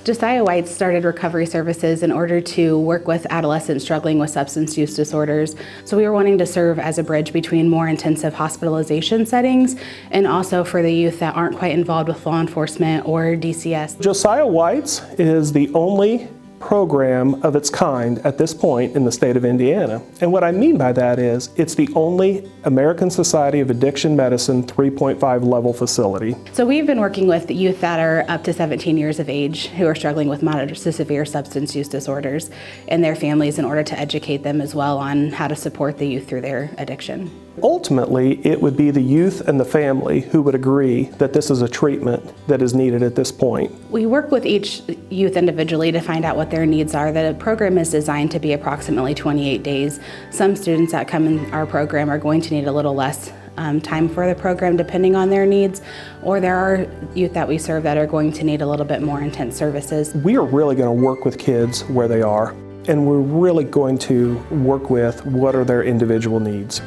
Josiah White started recovery services in order to work with adolescents struggling with substance use disorders. So we were wanting to serve as a bridge between more intensive hospitalization settings and also for the youth that aren't quite involved with law enforcement or DCS. Josiah White's is the only program of its kind at this point in the state of Indiana. And what I mean by that is it's the only American Society of Addiction Medicine 3.5 level facility. So we've been working with youth that are up to 17 years of age who are struggling with moderate to severe substance use disorders and their families in order to educate them as well on how to support the youth through their addiction. Ultimately, it would be the youth and the family who would agree that this is a treatment that is needed at this point. We work with each youth individually to find out what their needs are. The program is designed to be approximately 28 days. Some students that come in our program are going to need a little less time for the program depending on their needs, or there are youth that we serve that are going to need a little bit more intense services. We are really going to work with kids where they are, and we're really going to work with what are their individual needs.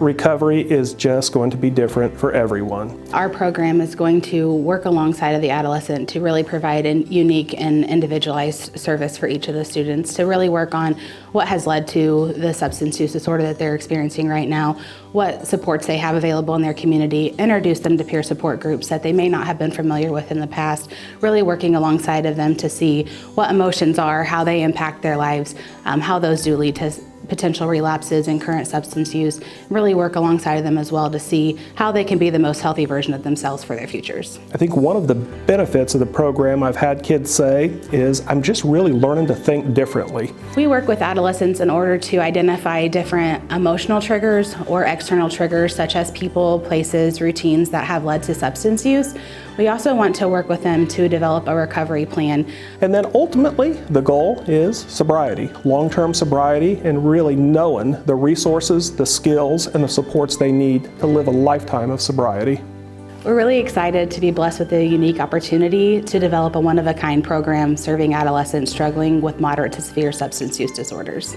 Recovery is just going to be different for everyone. Our program is going to work alongside of the adolescent to really provide a unique and individualized service for each of the students, to really work on what has led to the substance use disorder that they're experiencing right now, what supports they have available in their community, introduce them to peer support groups that they may not have been familiar with in the past, really working alongside of them to see what emotions are, how they impact their lives, how those do lead to potential relapses and current substance use, really work alongside of them as well to see how they can be the most healthy version of themselves for their futures. I think one of the benefits of the program I've had kids say is, I'm just really learning to think differently. We work with adolescents in order to identify different emotional triggers or external triggers such as people, places, routines that have led to substance use. We also want to work with them to develop a recovery plan. And then ultimately, the goal is sobriety, long-term sobriety, and really knowing the resources, the skills, and the supports they need to live a lifetime of sobriety. We're really excited to be blessed with the unique opportunity to develop a one-of-a-kind program serving adolescents struggling with moderate to severe substance use disorders.